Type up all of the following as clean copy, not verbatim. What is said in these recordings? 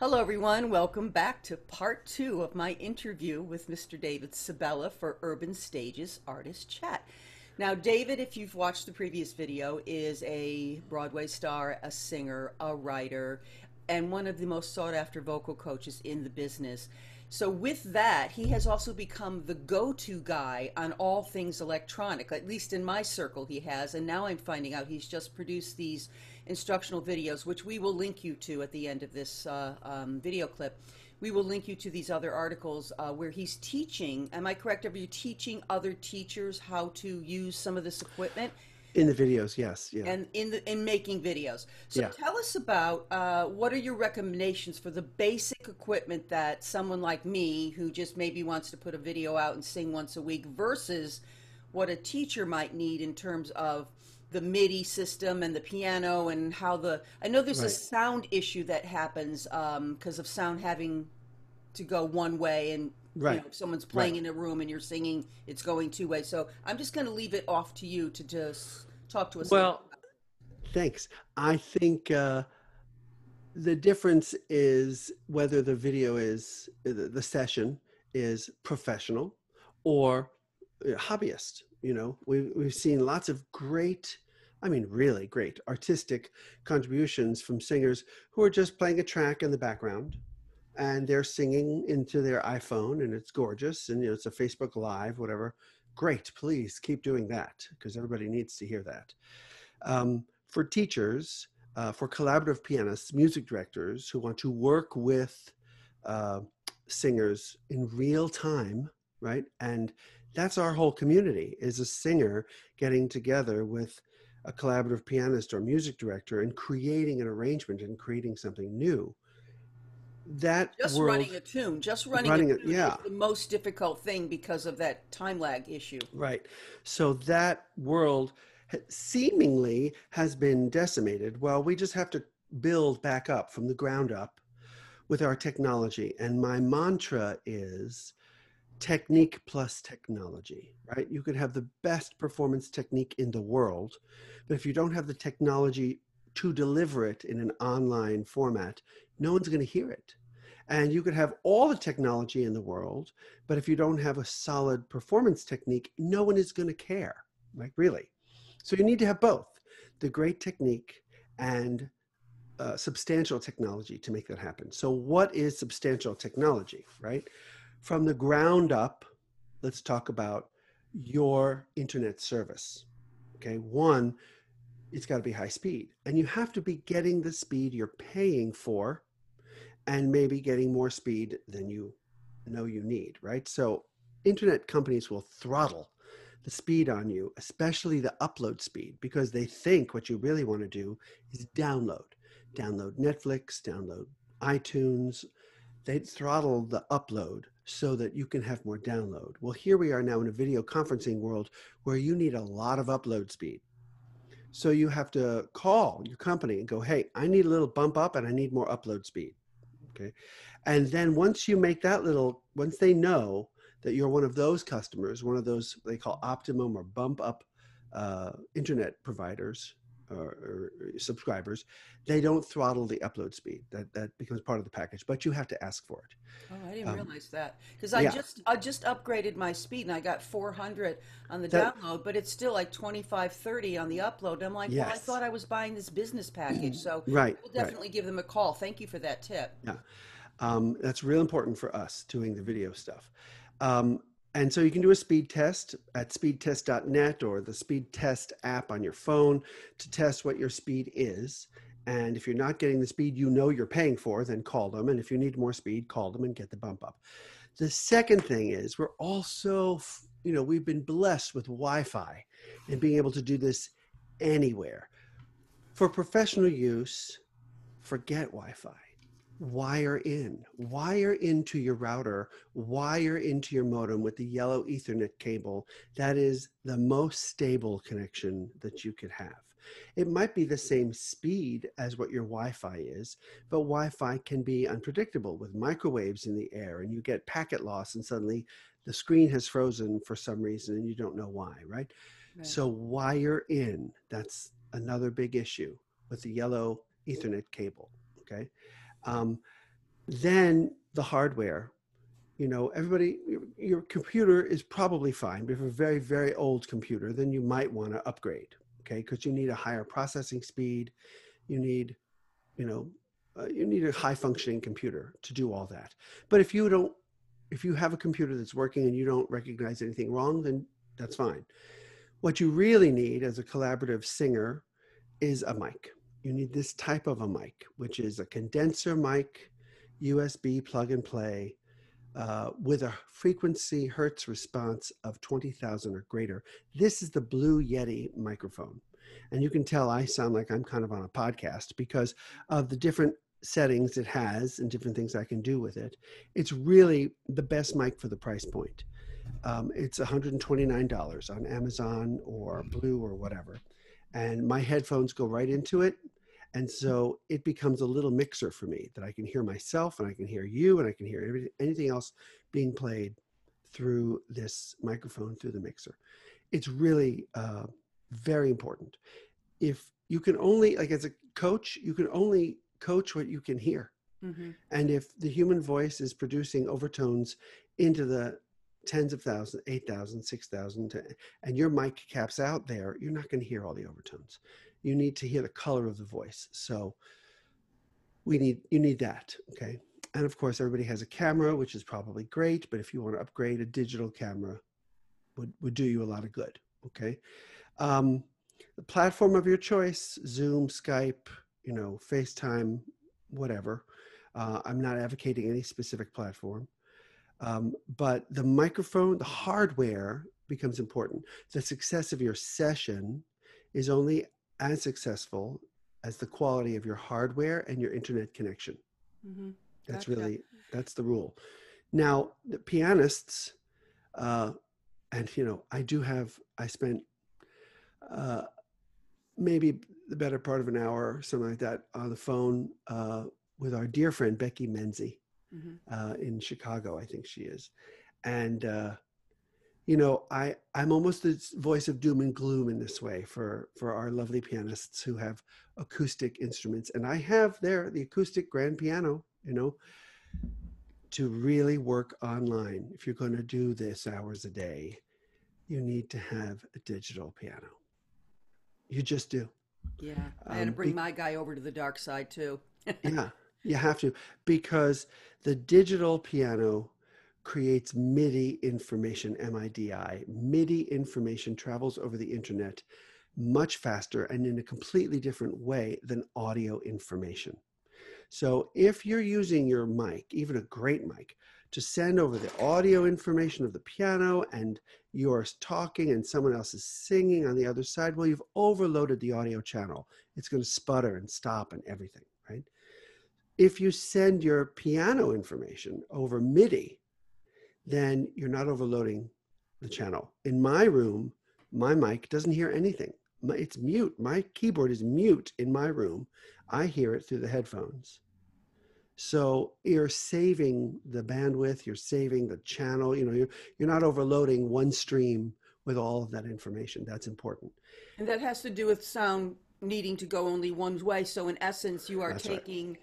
Hello, everyone. Welcome back to part two of my interview with Mr. David Sabella for Urban Stages Artist Chat. Now, David, if you've watched the previous video, is a Broadway star, a singer, a writer, and one of the most sought after vocal coaches in the business. So, with that, he has also become the go to guy on all things electronic, at least in my circle, he has. And now I'm finding out he's just produced these instructional videos, which we will link you to at the end of this video clip. We will link you to these other articles where he's teaching. Am I correct? Are you teaching other teachers how to use some of this equipment? In the videos, yes, yeah, And in making videos. So yeah. tell us about what are your recommendations for the basic equipment that someone like me, who just maybe wants to put a video out and sing once a week, versus what a teacher might need in terms of the MIDI system and the piano and how I know there's a Right, sound issue that happens because of sound having to go one way, and right, if someone's right. playing in a room and you're singing, it's going two ways. So I'm just going to leave it off to you to just talk to us a little. Well, thanks. I think the difference is whether the video is the session is professional or hobbyist. We've seen lots of great, I mean, really great artistic contributions from singers who are just playing a track in the background and they're singing into their iPhone and it's gorgeous and it's a Facebook Live, whatever. Great, please keep doing that because everybody needs to hear that. For teachers, for collaborative pianists, music directors who want to work with uh, singers in real time, right? And that's our whole community is a singer getting together with a collaborative pianist or music director and creating an arrangement and creating something new. That Just running world, a tune, just running a running it, tune is yeah, the most difficult thing because of that time lag issue. right. So that world seemingly has been decimated. Well, we just have to build back up from the ground up with our technology. And my mantra is technique plus technology, right? You could have the best performance technique in the world, but if you don't have the technology to deliver it in an online format, no one's going to hear it. And you could have all the technology in the world, but if you don't have a solid performance technique, no one is going to care, like really. So you need to have both the great technique and substantial technology to make that happen. So, what is substantial technology, right? From the ground up, let's talk about your internet service. Okay, one, it's got to be high speed, and you have to be getting the speed you're paying for, and maybe getting more speed than you know you need, right? So, internet companies will throttle the speed on you, especially the upload speed, because they think what you really want to do is download. Download Netflix, download iTunes. They throttle the upload so that you can have more download. Well, here we are now in a video conferencing world where you need a lot of upload speed. So you have to call your company and go, hey, I need a little bump up and I need more upload speed. Okay. And then once you make that little, once they know that you're one of those customers, one of those they call optimum or bump up internet providers or subscribers, they don't throttle the upload speed. That becomes part of the package, but you have to ask for Oh, I didn't it. realize that because I Yeah, just upgraded my speed and I got 400 on the that download, but it's still like 25, 30 on the upload. I'm like, well, I yes, thought I was buying this business package, so right, I will right. definitely give them a call. Thank you for that tip. Yeah. That's real important for us doing the video stuff. Um, and so you can do a speed test at speedtest.net or the speed test app on your phone to test what your speed is. And if you're not getting the speed you know you're paying for, then call them. And if you need more speed, call them and get the bump up. The second thing is we're also, we've been blessed with Wi-Fi and being able to do this anywhere. For professional use, forget Wi-Fi. Wire into your router, wire into your modem with the yellow Ethernet cable. That is the most stable connection that you could have. It might be the same speed as what your Wi-Fi is, but Wi-Fi can be unpredictable with microwaves in the air and you get packet loss and suddenly the screen has frozen for some reason and you don't know why, right? Right. So wire in, that's another big issue with the yellow Ethernet cable, okay? Um, Then the hardware. Everybody, your computer is probably fine, but if you have a very, very old computer, then you might want to upgrade, okay? Because you need a higher processing speed. You need, you know, you need a high functioning computer to do all that. But if you have a computer that's working and you don't recognize anything wrong, then that's fine. What you really need as a collaborative singer is a mic. You need this type of a mic, which is a condenser mic, USB plug and play, with a frequency hertz response of 20,000 or greater. This is the Blue Yeti microphone. And you can tell I sound like I'm kind of on a podcast because of the different settings it has and different things I can do with it. It's really the best mic for the price point. It's $129 on Amazon or Blue or whatever. And my headphones go right into it. And so it becomes a little mixer for me that I can hear myself and I can hear you and I can hear anything else being played through this microphone, through the mixer. It's really very important. If you can only, like as a coach, you can only coach what you can hear. Mm-hmm. And if the human voice is producing overtones into the tens of thousands, 8,000, 6,000, and your mic caps out there, you're not going to hear all the overtones. You need to hear the color of the voice. So you need that, okay? And of course, everybody has a camera, which is probably great, but if you want to upgrade, a digital camera would do you a lot of good, okay? The platform of your choice, Zoom, Skype, FaceTime, whatever. I'm not advocating any specific platform. But the microphone, the hardware becomes important. The success of your session is only as successful as the quality of your hardware and your internet connection. Mm-hmm. That's Gotcha. really, that's the rule. Now, the pianists, uh, and I spent uh, maybe the better part of an hour or something like that on the phone with our dear friend Becky Menzie Mm-hmm. in Chicago, I think she is. And I'm almost the voice of doom and gloom in this way for our lovely pianists who have acoustic instruments, and I have there the acoustic grand piano. To really work online, if you're going to do this hours a day, you need to have a digital piano. You just do. Yeah, I had to Um, bring be, my guy over to the dark side too. yeah, you have to, because the digital piano creates MIDI information, MIDI. MIDI information travels over the internet much faster and in a completely different way than audio information. So if you're using your mic, even a great mic, to send over the audio information of the piano and you're talking and someone else is singing on the other side, well, you've overloaded the audio channel. It's going to sputter and stop and everything, right? If you send your piano information over MIDI, then you're not overloading the channel. In my room, my mic doesn't hear anything. It's mute. My keyboard is mute in my room. I hear it through the headphones. So you're saving the bandwidth, you're saving the channel, you're not overloading one stream with all of that information. That's important. And that has to do with sound needing to go only one way. So, in essence, you are That's right. taking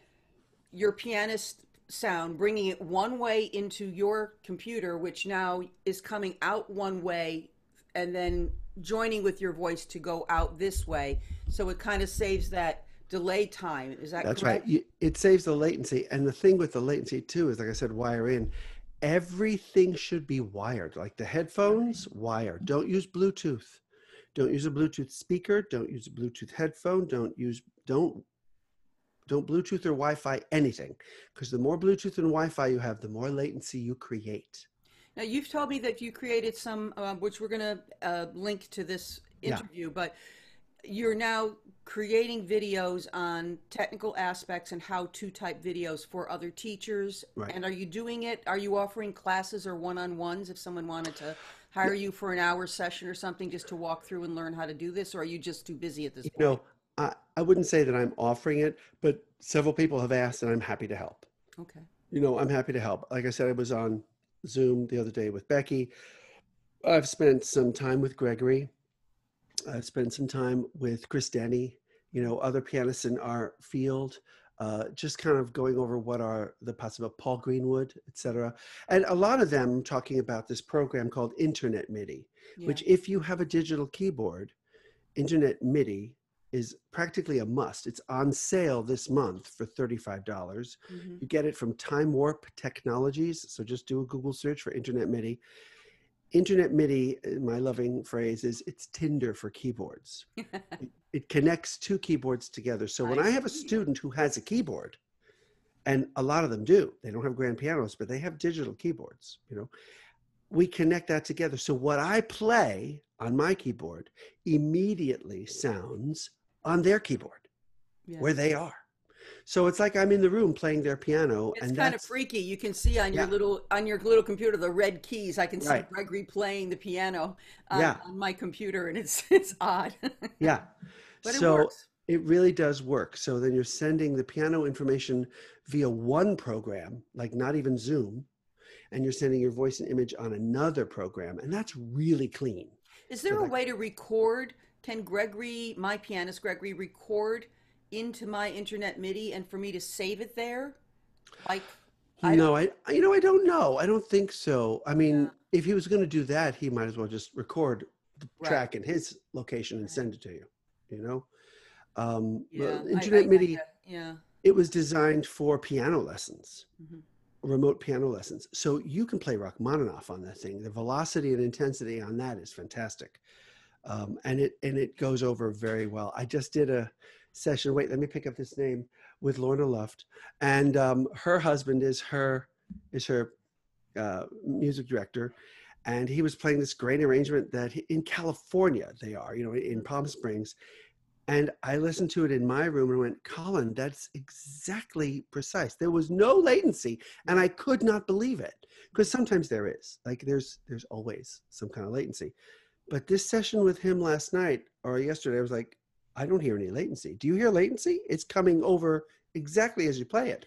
your pianist sound, bringing it one way into your computer, which now is coming out one way, and then joining with your voice to go out this way. So, it kind of saves that delay time. Is that That's right. correct? It saves the latency. And the thing with the latency too is, like I said, wire in. Everything should be wired. Like the Okay. headphones, wire. Don't use Bluetooth. Don't use a Bluetooth speaker. Don't use a Bluetooth headphone. Don't Bluetooth or Wi-Fi anything, because the more Bluetooth and Wi-Fi you have, the more latency you create. Now, you've told me that you created some, which we're going to link to this Yeah, interview, but you're now creating videos on technical aspects and how-to type videos for other teachers. right. And are you doing it? Are you offering classes or one-on-ones if someone wanted to Yeah, hire you for an hour session or something just to walk through and learn how to do this? Or are you just too busy at this you point? know, I wouldn't say that I'm offering it, but several people have asked, and I'm happy to help. Okay. I'm happy to help. Like I said, I was on Zoom the other day with Becky. I've spent some time with Gregory. I've spent some time with Chris Denny, Mhm. other pianists in our field. just kind of going over what are the possible Paul Greenwood, etc. And a lot of them talking about this program called Internet MIDI, Yeah. which if you have a digital keyboard, Internet MIDI is practically a must. It's on sale this month for $35. Hmm. You get it from Time Warp Technologies. So just do a Google search for Internet MIDI. Internet MIDI, my loving phrase, is it's Tinder for keyboards. It connects two keyboards together. So when I I have a see. student who has a keyboard, and a lot of them do, they don't have grand pianos, but they have digital keyboards, we connect that together. So what I play on my keyboard immediately sounds on their keyboard Yeah. where they are. So it's like I'm in the room playing their piano, It's and kind of that's, freaky. You can see on yeah, your little computer the red keys. I can see right. Gregory playing the piano Yeah, on my computer, and it's odd, yeah. but it So works. it really does work. So then you're sending the piano information via one program, like not even Zoom, and you're sending your voice and image on another program, and that's really clean. Is So there a that, way to record? Can Gregory, my pianist Gregory, record into my internet MIDI and for me to save it there? Like, I don't. no, I don't know. I don't think so. I Yeah. mean, if he was going to do that, he might as well just record the Right. track in his location and Right. send it to you. You know, Yeah. Internet I MIDI, get. Yeah. it was designed for piano lessons, Hmm. remote piano lessons. So you can play Rachmaninoff on that thing. The velocity and intensity on that is fantastic. And it goes over very well. I just did a session. Wait, let me pick up this name with Lorna Luft, and her husband is her music director, and he was playing this great arrangement that in California they are, in Palm Springs. And I listened to it in my room and went, Colin, that's exactly precise. There was no latency, and Yeah. I could not believe it, because sometimes there is. Like there's always some kind of latency. But this session with him last night or yesterday, I was like, I don't hear any latency. Do you hear latency? It's coming over exactly as you play it,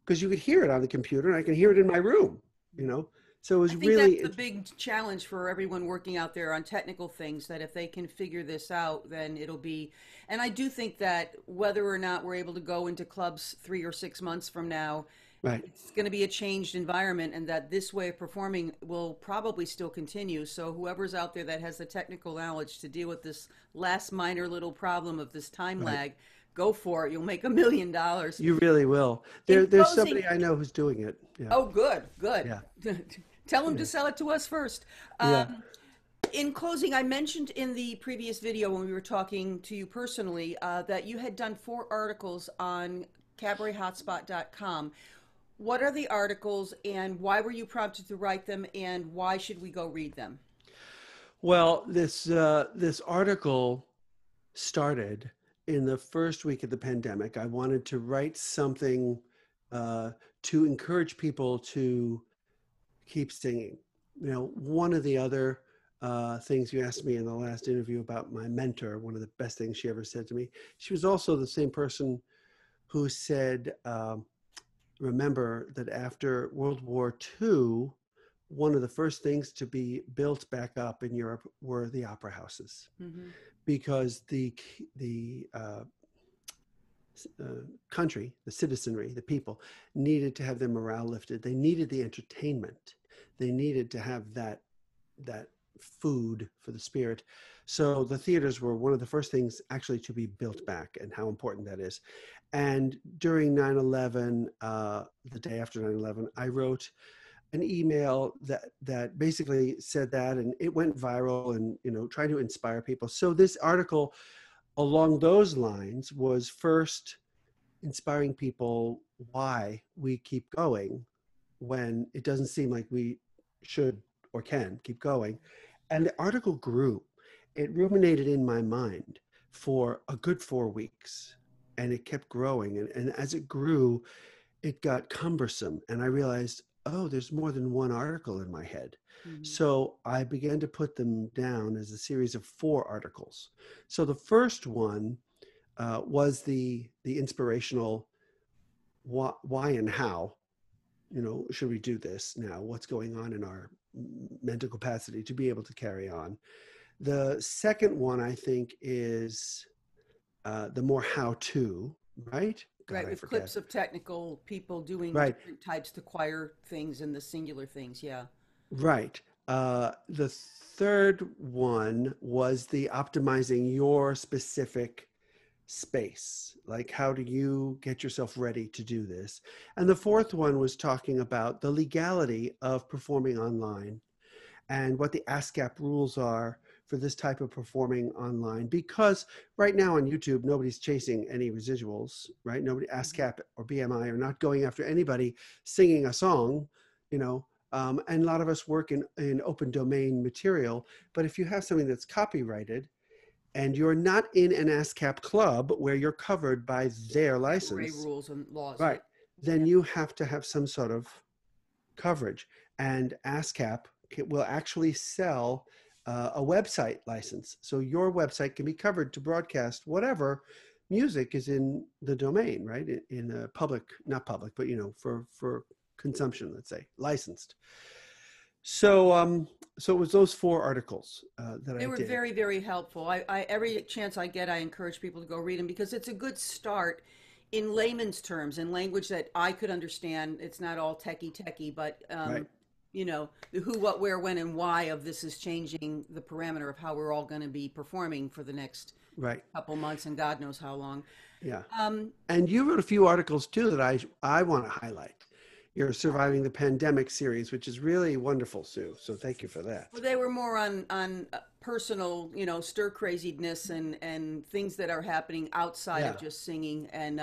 because you could hear it on the computer and I can hear it in my room, you know? So it I was think really, that's the big challenge for everyone working out there on technical things, that if they can figure this out, then it'll be. And I do think that whether or not we're able to go into clubs 3 or 6 months from now, right. it's going to be a changed environment, and that this way of performing will probably still continue. So whoever's out there that has the technical knowledge to deal with this last minor little problem of this time Right. lag, go for it. You'll make $1 million. You really will. In There's closing, somebody I know who's doing it. Yeah. oh, good, good. Yeah. Tell them to Yeah. sell it to us first. Yeah. In closing, I mentioned in the previous video when we were talking to you personally that you had done 4 articles on cabaret-hotspot.com. What are the articles, and why were you prompted to write them, and why should we go read them? Well, this article started in the first week of the pandemic. I wanted to write something to encourage people to keep singing. One of the other things you asked me in the last interview about my mentor, one of the best things she ever said to me, she was also the same person who said, remember that after World War II, one of the first things to be built back up in Europe were the opera houses, Mm-hmm. because the country, the citizenry, the people needed to have their morale lifted. They needed the entertainment. They needed to have that food for the spirit. So the theaters were one of the first things actually to be built back, and how important that is. And during 9/11, the day after 9/11, I wrote an email that basically said that, and it went viral, and trying to inspire people. So this article along those lines was first inspiring people why we keep going when it doesn't seem like we should or can keep going. And the article grew. It ruminated in my mind for a good 4 weeks, and it kept growing. And as it grew, it got cumbersome. And I realized, oh, there's more than one article in my head. Mm-hmm. So I began to put them down as a series of 4 articles. So the first one was the inspirational why and how, should we do this now? What's going on in our mental capacity to be able to carry on? The second one, I think, is the more how to, right? God, Right, I with forget. clips of technical people doing Right, different types, the choir things and the singular things. Yeah. right. The third one was the optimizing your specific space. Like, how do you get yourself ready to do this? And the fourth one was talking about the legality of performing online and what the ASCAP rules are for this type of performing online. Because right now on YouTube, nobody's chasing any residuals, right? Nobody, Hmm. ASCAP or BMI are not going after anybody singing a song, you know. And a lot of us work in open domain material. But if you have something that's copyrighted and you're not in an ASCAP club where you're covered by their Cabaret license, rules and laws. Yeah. right, then Yeah. you have to have some sort of coverage. And ASCAP will actually sell a website license. So your website can be covered to broadcast whatever music is in the domain, right? In a public, not public, but for consumption, let's say, licensed. So so it was those four articles that They I were did. very, very helpful. Every chance I get, I encourage people to go read them because it's a good start in layman's terms, in language that I could understand. It's not all techie, but Right, the who, what, where, when, and why of this is changing the parameter of how we're all going to be performing for the next right. couple months and God knows how long. Yeah. Um, And you wrote a few articles too that I want to highlight. Your Surviving the Pandemic series, which is really wonderful, Sue. So thank you for that. Well, they were more on personal, stir craziness and things that are happening outside of Yeah, just singing. And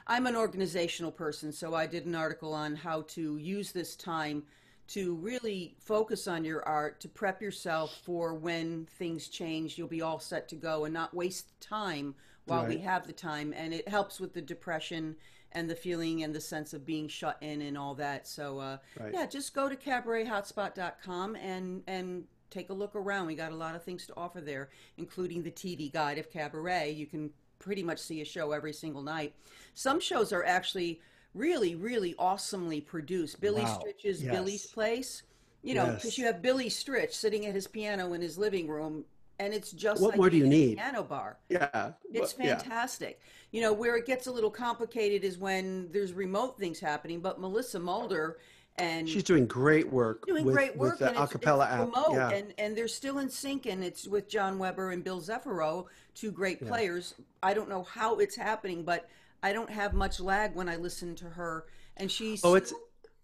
I'm an organizational person, so I did an article on how to use this time to really focus on your art, to prep yourself for when things change, you'll be all set to go and not waste time while we right, have the time. And it helps with the depression and the feeling and the sense of being shut in and all that. So right. yeah, just go to cabarethotspot.com and take a look around. We got a lot of things to offer there, including the TV guide of cabaret. You can pretty much see a show every single night. Some shows are actually really, really awesomely produced. Billy Wow. Stritch's Billy's Yes. Place, because you Yes. have Billy Stritch sitting at his piano in his living room, and it's just What like more do being you in a need? piano bar. Yeah. It's Yeah. fantastic. Where it gets a little complicated is when there's remote things happening, but Melissa Mulder and She's doing great she's work doing great with work, the and it's acapella app. remote, Yeah. and they're still in sync, and it's with John Weber and Bill Zeffiro, two great Yeah. players. I don't know how it's happening, but I don't have much lag when I listen to her, and Oh, it's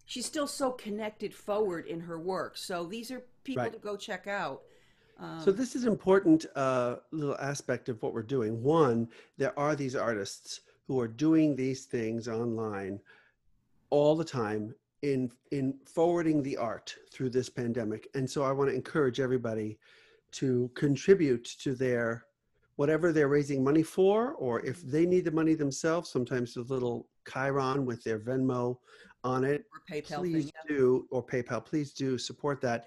she's still so connected forward in her work. So these are people right. to go check out. So Um, this is important little aspect of what we're doing. One, there are these artists who are doing these things online all the time in forwarding the art through this pandemic. And so I want to encourage everybody to contribute to their whatever they're raising money for, or if they need the money themselves, sometimes a little Chiron with their Venmo on it. or PayPal thing. Please do, or PayPal, please do support that.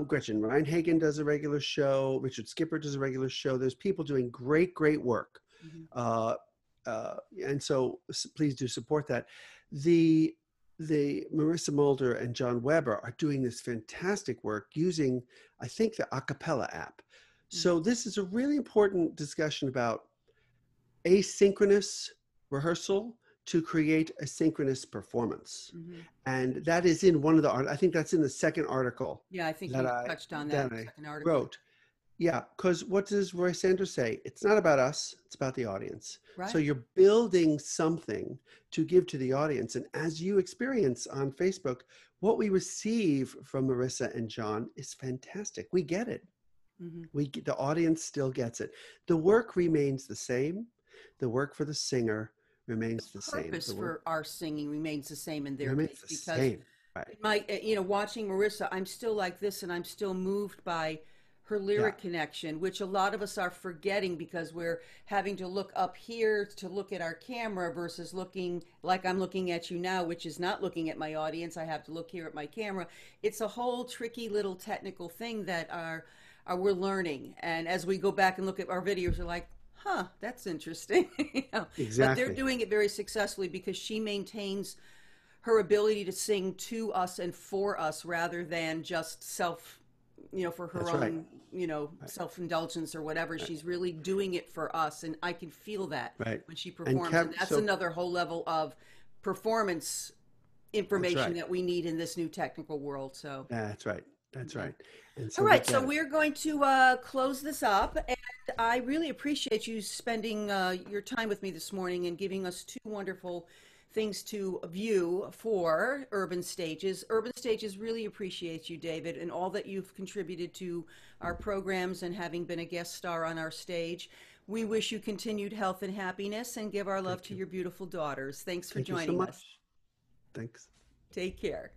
Gretchen Reinhagen does a regular show. Richard Skipper does a regular show. There's people doing great, great work. Yeah. Mhm. Uh, and so please do support that. The the Marissa Mulder and John Weber are doing this fantastic work using, I think, the acapella app. Mhm. So this is a really important discussion about asynchronous rehearsal to create a synchronous performance. Mhm. And that is in one of the art. I think that's in the second article Yeah, I think that you I touched on that that in the I second article. wrote. Yeah, because what does Roy Sanders say? It's not about us, it's about the audience. So Right. you're building something to give to the audience. And as you experience on Facebook, what we receive from Marissa and John is fantastic. We get it. Hmm. The audience still gets it. The work remains the same. The work for the singer remains the same. Purpose The work for our singing remains the same in their remains case the because same. Right. in my watching Marissa, I'm still like this, and I'm still moved by her Yeah. lyric connection, which a lot of us are forgetting because we're having to look up here to look at our camera versus looking like I'm looking at you now, which is not looking at my audience. I have to look here at my camera. It's a whole tricky little technical thing that are we're learning, and as we go back and look at our videos, we're like, huh, that's interesting. But they're Exactly. doing it very successfully because she maintains her ability to sing to us and for us rather than just self for her That's right. own, Right. self-indulgence or whatever. Right. She's really doing it for us, and I can feel that Right. when she And performs. And kept that's so another whole level of performance that's information right. that we need in this new technical world. So, That's right. That's yeah. right. And All so we right, so get it. we're going to close this up, and I really appreciate you spending your time with me this morning and giving us two wonderful things to view for Urban Stages. Urban Stages really appreciates you, David, and all that you've contributed to our programs and having been a guest star on our stage. We wish you continued health and happiness and give our love Thank to you. your beautiful daughters. Thanks for Thank you so joining us. much. Thanks. Take care.